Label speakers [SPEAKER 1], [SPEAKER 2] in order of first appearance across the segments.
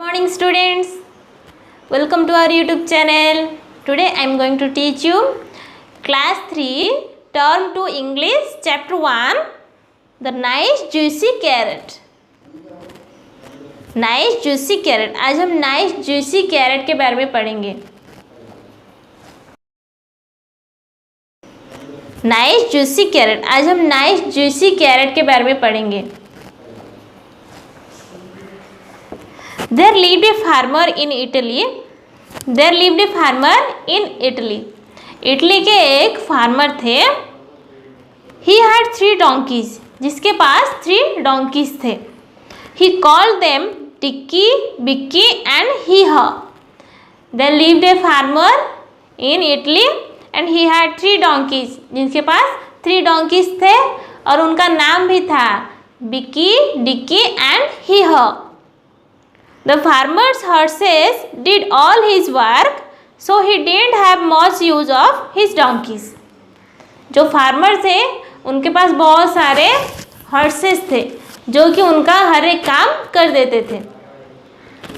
[SPEAKER 1] Morning students, welcome to our YouTube channel. Today I am going to teach you class 3 term 2 English chapter 1 the nice juicy carrot. Nice juicy carrot. आज हम nice juicy carat के बारे में पढ़ेंगे। Nice juicy carrot, आज हम nice juicy carat के बारे में पढ़ेंगे। There lived a farmer in Italy. There lived a farmer in Italy. Italy के एक फार्मर थे। He had 3 donkeys. जिसके पास 3 donkeys थे। He called them Dicky, Bicky and Hee-Haw. There lived a farmer in Italy and he had 3 donkeys. जिनके पास 3 donkeys थे और उनका नाम भी था Bicky, Dicky and Hee-Haw. The farmer's horses did all his work, so he didn't have much use of his donkeys. जो farmer थे उनके पास बहुत सारे हॉर्सेस थे जो कि उनका हर एक काम कर देते थे।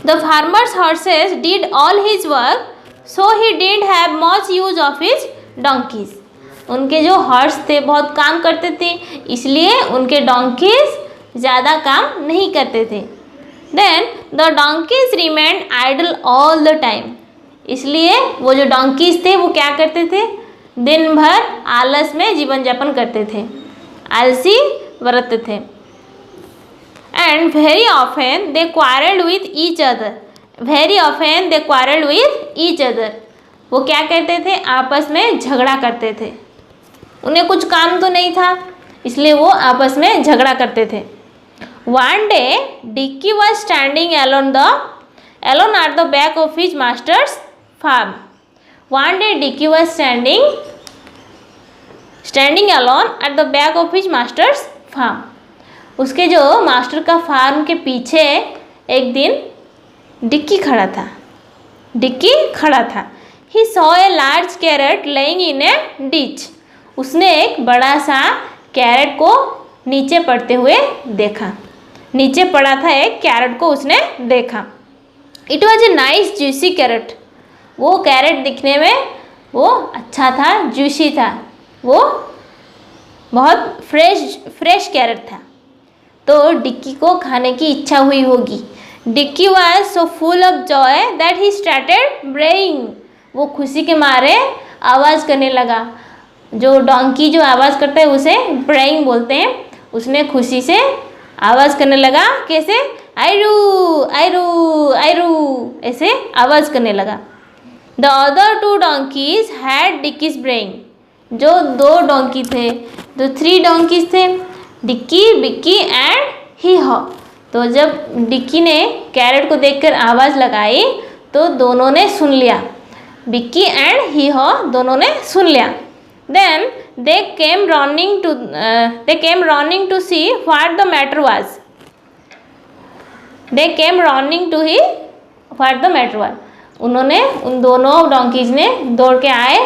[SPEAKER 1] The farmer's horses did all his work, so he didn't have much use of his donkeys. उनके जो हॉर्स थे बहुत काम करते थे, इसलिए उनके डोंकीज ज़्यादा काम नहीं करते थे। Then the donkeys remained idle all the time. इसलिए वो जो donkeys थे वो क्या करते थे? दिन भर आलस में जीवन यापन करते थे, आलसी बरतते थे। And very often they quarreled with each other. Very often they quarreled with each other. वो क्या करते थे? आपस में झगड़ा करते थे। उन्हें कुछ काम तो नहीं था, इसलिए वो आपस में झगड़ा करते थे। One day, Dicky was standing alone at the back of his master's farm. One day, Dicky was standing alone at the back of his master's farm. उसके जो मास्टर का फार्म के पीछे एक दिन डिक्की खड़ा था। He saw a large carrot laying in a ditch. उसने एक बड़ा सा कैरेट को नीचे पड़ते हुए देखा। नीचे पड़ा था एक कैरेट को उसने देखा। It was a nice juicy carrot. वो कैरेट दिखने में वो अच्छा था, जूसी था, वो बहुत फ्रेश कैरेट था। तो डिक्की को खाने की इच्छा हुई होगी। Dicky was so full of joy that he started braying. वो खुशी के मारे आवाज़ करने लगा। जो डोंकी जो आवाज़ करता है उसे ब्रेइंग बोलते हैं। उसने खुशी से आवाज़ करने लगा। कैसे? आयरू आयरू आयरू ऐसे आवाज़ करने लगा। The other 2 donkeys had Dicky's brain. जो 2 डोंकी थे, जो 3 donkeys थे, डिक्की, बिक्की एंड ही-हॉ। तो जब डिक्की ने कैरेट को देखकर आवाज़ लगाई तो दोनों ने सुन लिया। बिक्की एंड ही-हॉ दोनों ने सुन लिया। Then they came running to see what the matter was. They came running to see what the matter was. उन्होंने उन दोनों डोंकीज ने दौड़ के आए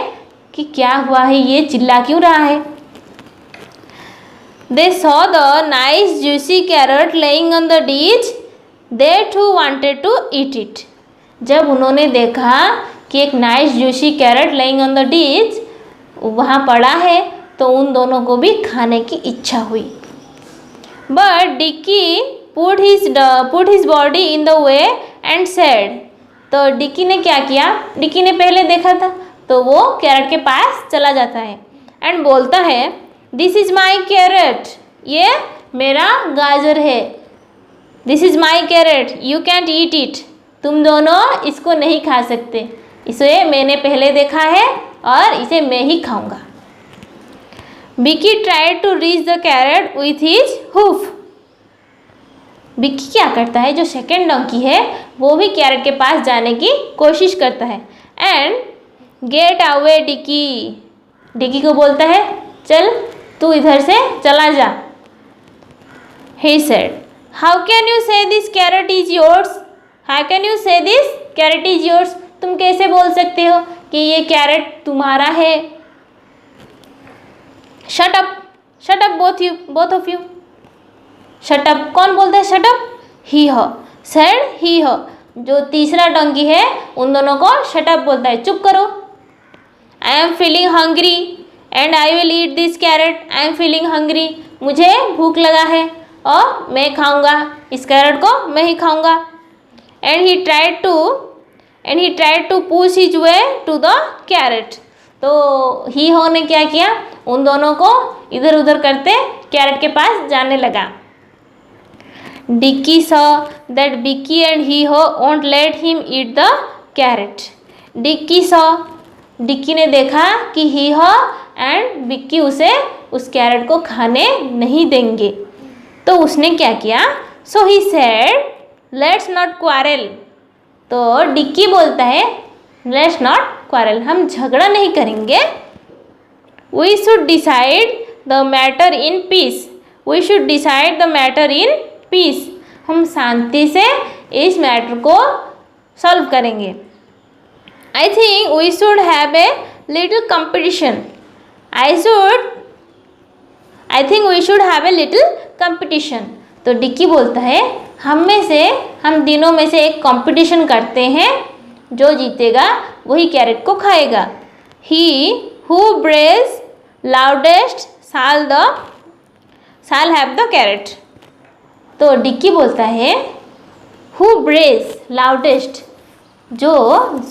[SPEAKER 1] कि क्या हुआ है, ये चिल्ला क्यों रहा है। They saw the nice juicy carrot laying on the ditch. They too wanted to eat it. जब उन्होंने देखा कि एक nice juicy carrot laying on the ditch वहाँ पड़ा है तो उन दोनों को भी खाने की इच्छा हुई। But Dicky put his body in the way and said. तो डिक्की ने क्या किया? डिक्की ने पहले देखा था तो वो कैरेट के पास चला जाता है एंड बोलता है दिस इज़ माई कैरेट, ये मेरा गाजर है। This is my carrot, you can't eat it. तुम दोनों इसको नहीं खा सकते, इसे मैंने पहले देखा है और इसे मैं ही खाऊंगा। Bikki tried to reach the carrot with his hoof. Bikki क्या करता है? जो सेकेंड डोंकी है वो भी कैरेट के पास जाने की कोशिश करता है and get away Dicky. Dicky को बोलता है चल तू इधर से चला जा। He said how can you say this carrot is yours? How can you say this carrot is yours? तुम कैसे बोल सकते हो कि ये कैरेट तुम्हारा है? Shut up both of you. Shut up कौन बोलता है? शट अप ही हो। सेड ही हो। जो तीसरा डंकी है उन दोनों को शट अप बोलता है, चुप करो। I am feeling hungry and I will eat this carrot. I am feeling hungry, मुझे भूख लगा है और मैं खाऊंगा, इस कैरेट को मैं ही खाऊंगा। And he tried to push his way to the carrot. तो ही हो ने क्या किया, उन दोनों को इधर उधर करते कैरेट के पास जाने लगा। Dicky saw that Bicky and he हो won't let him eat the carrot. Dicky ने देखा कि ही हो एंड बिक्की उसे उस कैरेट को खाने नहीं देंगे, तो उसने क्या किया, so he said let's not quarrel. तो डिक्की बोलता है लेट्स नॉट क्वारल, हम झगड़ा नहीं करेंगे। We should decide the matter in peace. We should decide the matter in peace, हम शांति से इस मैटर को सॉल्व करेंगे। I think we should have a little competition. I think we should have a little competition. तो Dicky बोलता है हम तीनों में से एक कंपटीशन करते हैं, जो जीतेगा वही कैरेट को खाएगा। He who brays loudest shall have the carrot. तो डिक्की बोलता है हु ब्रेज लाउडेस्ट, जो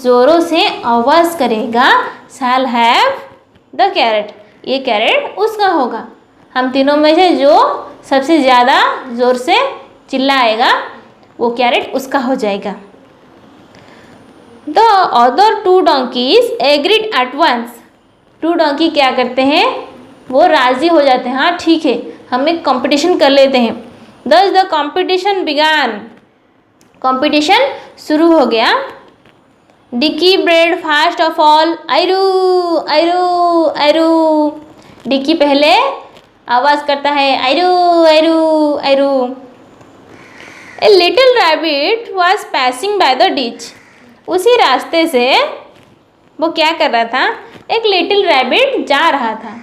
[SPEAKER 1] ज़ोरों से आवाज़ करेगा, शाल हैव द कैरेट, ये कैरेट उसका होगा। हम तीनों में से जो सबसे ज़्यादा ज़ोर से चिल्लाएगा वो कैरेट उसका हो जाएगा। The other two donkeys agreed at once. Two donkey क्या करते हैं, वो राज़ी हो जाते हैं, हाँ ठीक है हम एक कंपटीशन कर लेते हैं। दस द कंपटीशन बिगान, कंपटीशन शुरू हो गया। Dicky brayed first of all आयरू आयरू आयरू। डिक्की पहले आवाज़ करता है आयरू आयरू आयरू। A little rabbit was passing by the ditch. उसी रास्ते से वो क्या कर रहा था, एक लिटिल रैबिट जा रहा था।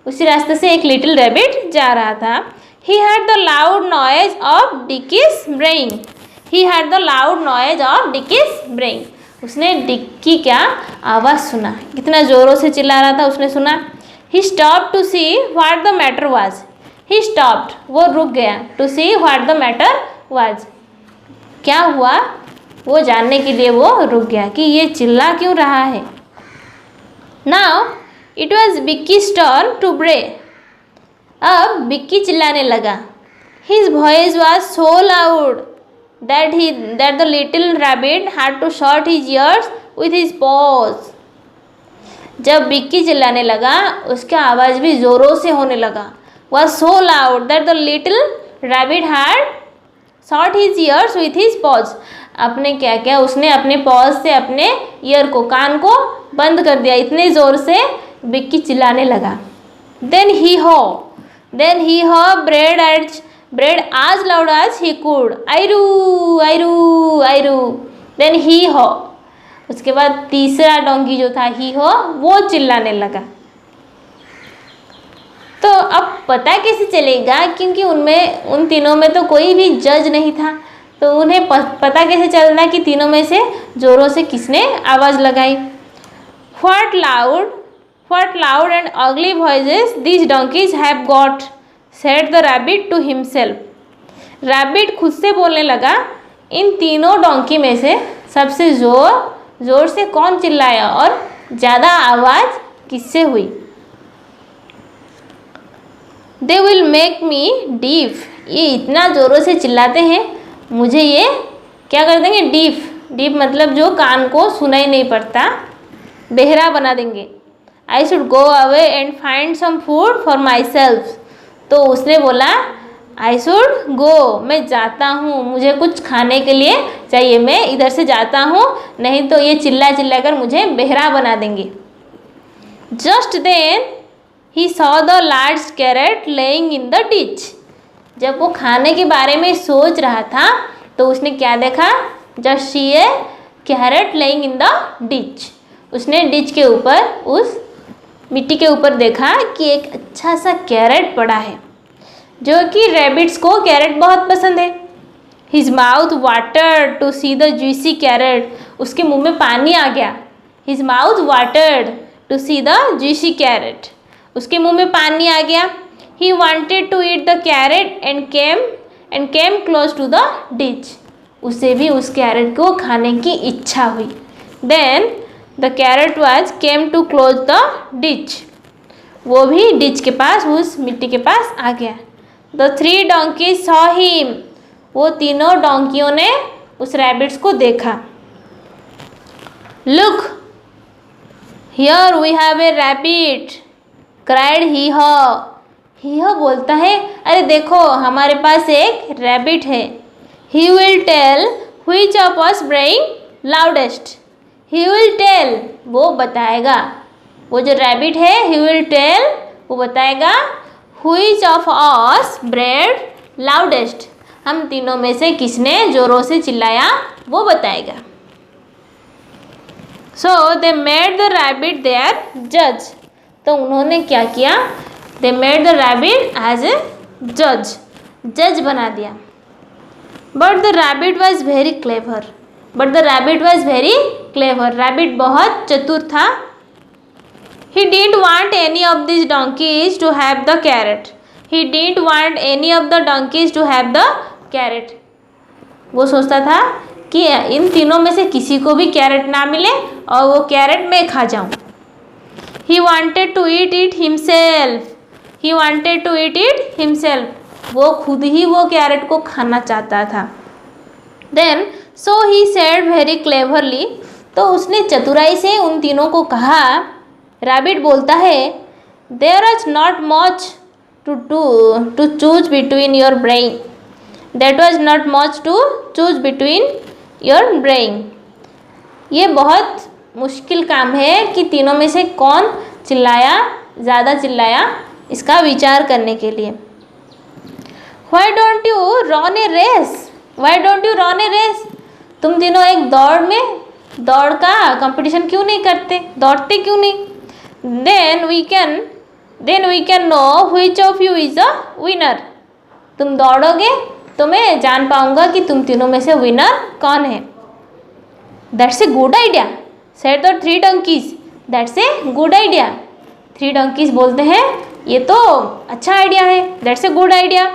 [SPEAKER 1] उसी रास्ते से एक लिटिल रैबिट जा रहा था। He had the loud noise of Dicky's braying. He had the loud noise of Dicky's braying. उसने डिक्की का आवाज़ सुना, कितना ज़ोरों से चिल्ला रहा था उसने सुना। He stop to see what the matter was. He stopped, वो रुक गया, to see what the matter was, क्या हुआ वो जानने के लिए वो रुक गया कि ये चिल्ला क्यों रहा है। Now it was Bicky's turn to bray. अब बिक्की चिल्लाने लगा। His voice was so loud that the little rabbit had to shut his ears with his paws। जब बिक्की चिल्लाने लगा उसका आवाज़ भी ज़ोरों से होने लगा। was so loud that the little rabbit had shut his ears with his paws। अपने क्या किया, उसने अपने पॉज से अपने ईयर को, कान को बंद कर दिया, इतने ज़ोर से बिक्की चिल्लाने लगा। then he ho bread as loud as he could आयरू आयरू आयरू। then he ho, उसके बाद तीसरा डोंकी जो था ही हो वो चिल्लाने लगा। तो अब पता कैसे चलेगा, क्योंकि उन तीनों में तो कोई भी जज नहीं था, तो उन्हें पता कैसे चलना कि तीनों में से ज़ोरों से किसने आवाज़ लगाई। What loud and ugly voices these donkeys have got, said the rabbit to himself। Rabbit खुद से बोलने लगा, इन तीनों डोंकी में से सबसे ज़ोर से कौन चिल्लाया और ज़्यादा आवाज़ किससे हुई। They will make me deaf। ये इतना ज़ोरों से चिल्लाते हैं, मुझे ये क्या कर देंगे, डीफ मतलब जो कान को सुनाई नहीं पड़ता, बहरा बना देंगे। I should go away and find some food for myself। तो उसने बोला I should go, मैं जाता हूँ, मुझे कुछ खाने के लिए चाहिए, मैं इधर से जाता हूँ, नहीं तो ये चिल्ला कर मुझे बहरा बना देंगे। Just then he saw the large carrot laying in the ditch। जब वो खाने के बारे में सोच रहा था तो उसने क्या देखा, Just see a carrot laying in the ditch। उसने डिच के ऊपर, उस मिट्टी के ऊपर देखा कि एक अच्छा सा कैरेट पड़ा है, जो कि रैबिट्स को कैरेट बहुत पसंद है। His mouth watered to see the juicy carrot. उसके मुंह में पानी आ गया. His mouth watered to see the juicy carrot. उसके मुंह में पानी आ गया. He wanted to eat the carrot and came close to the ditch. उसे भी उस कैरेट को खाने की इच्छा हुई. Then the carrot came to close the ditch. वो भी डिच के पास, उस मिट्टी के पास आ गया. The 3 donkeys saw him. वो तीनों डोंकियों ने उस रैबिट्स को देखा. Look, here we have a rabbit, cried hee-haw. hee-haw बोलता है, अरे देखो हमारे पास एक रैबिट है. He will tell which of us braying loudest. He will tell, वो बताएगा. वो जो रैबिट है, he will tell, वो बताएगा which of us brayed loudest. हम तीनों में से किसने जोरों से चिल्लाया वो बताएगा. So they made the rabbit their judge. तो उन्होंने क्या किया? They made the rabbit as a judge. जज बना दिया. But the rabbit was very clever. But the rabbit was very clever. Rabbit बहुत चतुर था. He didn't want any of these donkeys to have the carrot. He didn't want any of the donkeys to have the carrot. वो सोचता था कि इन तीनों में से किसी को भी कैरेट ना मिले और वो कैरेट मैं खा जाऊं. He wanted to eat it himself. He wanted to eat it himself. वो खुद ही वो कैरेट को खाना चाहता था. Then so he said very cleverly. तो उसने चतुराई से उन तीनों को कहा. रैबिट बोलता है, There is not much to choose between your brain. That was not much to choose between your brain. ये बहुत मुश्किल काम है कि तीनों में से कौन ज़्यादा चिल्लाया इसका विचार करने के लिए. Why don't you run a race? Why don't you run a race? तुम तीनों एक दौड़ का कंपटीशन क्यों नहीं करते? दौड़ते क्यों नहीं? Then we can know which of you is the winner. तुम दौड़ोगे तो मैं जान पाऊंगा कि तुम तीनों में से विनर कौन है. That's a good idea, said the 3 donkeys. That's a good idea. 3 donkeys बोलते हैं ये तो अच्छा आइडिया है. That's a good idea.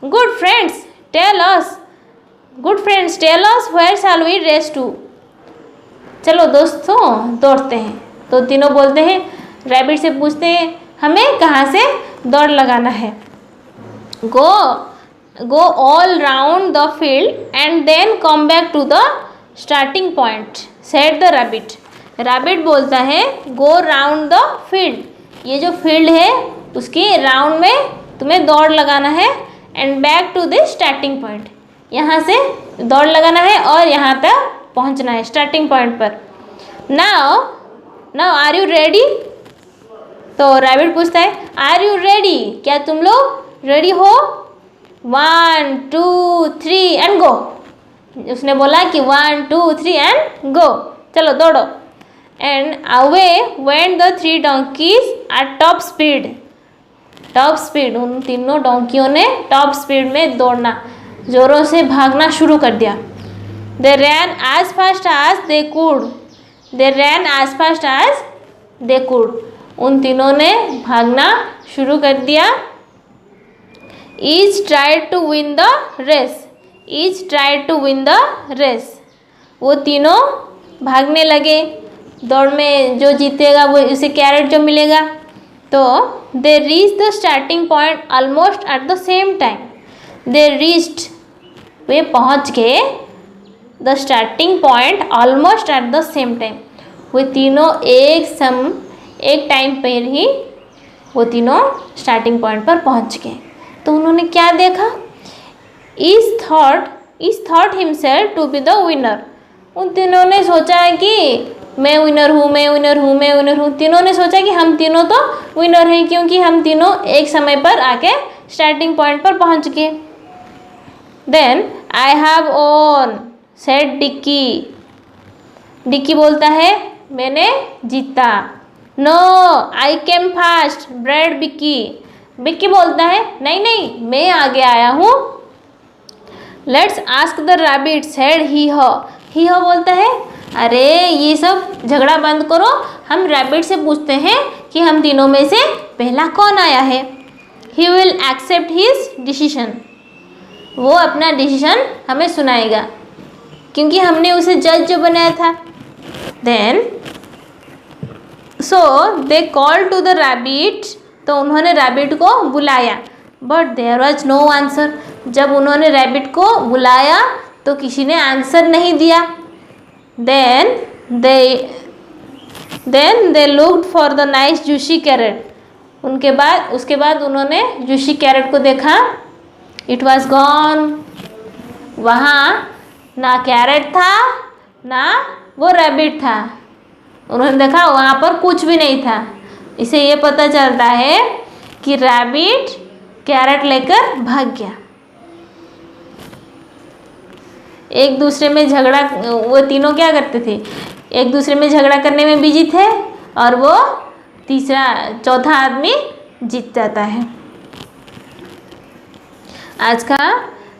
[SPEAKER 1] Good friends, tell us where shall we race to? चलो दोस्तों दौड़ते हैं. तो तीनों बोलते हैं, रैबिट से पूछते हैं हमें कहाँ से दौड़ लगाना है. Go all round the field and then come back to the starting point, said the rabbit. Rabbit बोलता है go round the field. ये जो फील्ड है उसके राउंड में तुम्हें दौड़ लगाना है. and back to the starting point. यहाँ से दौड़ लगाना है और यहाँ तक पहुँचना है स्टार्टिंग पॉइंट पर. Now are you ready? तो रैबिट पूछता है आर यू रेडी? क्या तुम लोग रेडी हो? 1 2 3 एंड गो. उसने बोला कि 1 2 3 एंड गो. चलो दौड़ो. And away went the 3 donkeys at top speed. उन तीनों डोंकियों ने टॉप स्पीड में दौड़ना, जोरों से भागना शुरू कर दिया. They ran as fast as they could. उन तीनों ने भागना शुरू कर दिया. Each tried to win the race. वो तीनों भागने लगे. दौड़ में जो जीतेगा वो उसे कैरेट जो मिलेगा. तो they reached the starting point almost at the same time. वे पहुँच गए the starting point almost at the same time. वो तीनों एक टाइम पर ही वो तीनों स्टार्टिंग पॉइंट पर पहुंच गए. तो उन्होंने क्या देखा? Each thought himself to be the winner. उन तीनों ने सोचा है कि मैं विनर हूँ. तीनों ने सोचा कि हम तीनों तो विनर हैं क्योंकि हम तीनों एक समय पर आके स्टार्टिंग पॉइंट पर पहुंच गए. Then I have won, said Dikki बोलता है मैंने जीता. No I came fast, brayed Bikki बोलता है नहीं मैं आगे आया हूँ. Let's ask the rabbit said ही हो बोलता है, अरे ये सब झगड़ा बंद करो, हम रैबिट से पूछते हैं कि हम तीनों में से पहला कौन आया है। He will accept his decision, वो अपना डिसीजन हमें सुनाएगा क्योंकि हमने उसे जज जो बनाया था। Then so they call to the rabbit, तो उन्होंने रैबिट को बुलाया, but there was no answer. जब उन्होंने रैबिट को बुलाया तो किसी ने आंसर नहीं दिया। Then they looked for the nice juicy carrot, उसके बाद उन्होंने जूसी कैरेट को देखा। इट वॉज गॉन, वहाँ ना कैरेट था ना वो रैबिट था। उन्होंने देखा वहाँ पर कुछ भी नहीं था। इसे ये पता चलता है कि रैबिट कैरेट लेकर भाग गया। एक दूसरे में झगड़ा, वो तीनों क्या करते थे, एक दूसरे में झगड़ा करने में बिजी थे और वो चौथा आदमी जीत जाता है। आज का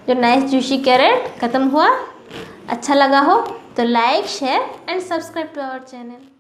[SPEAKER 1] जो नाइस जूसी कैरेट ख़त्म हुआ। अच्छा लगा हो तो like, share and subscribe to our channel.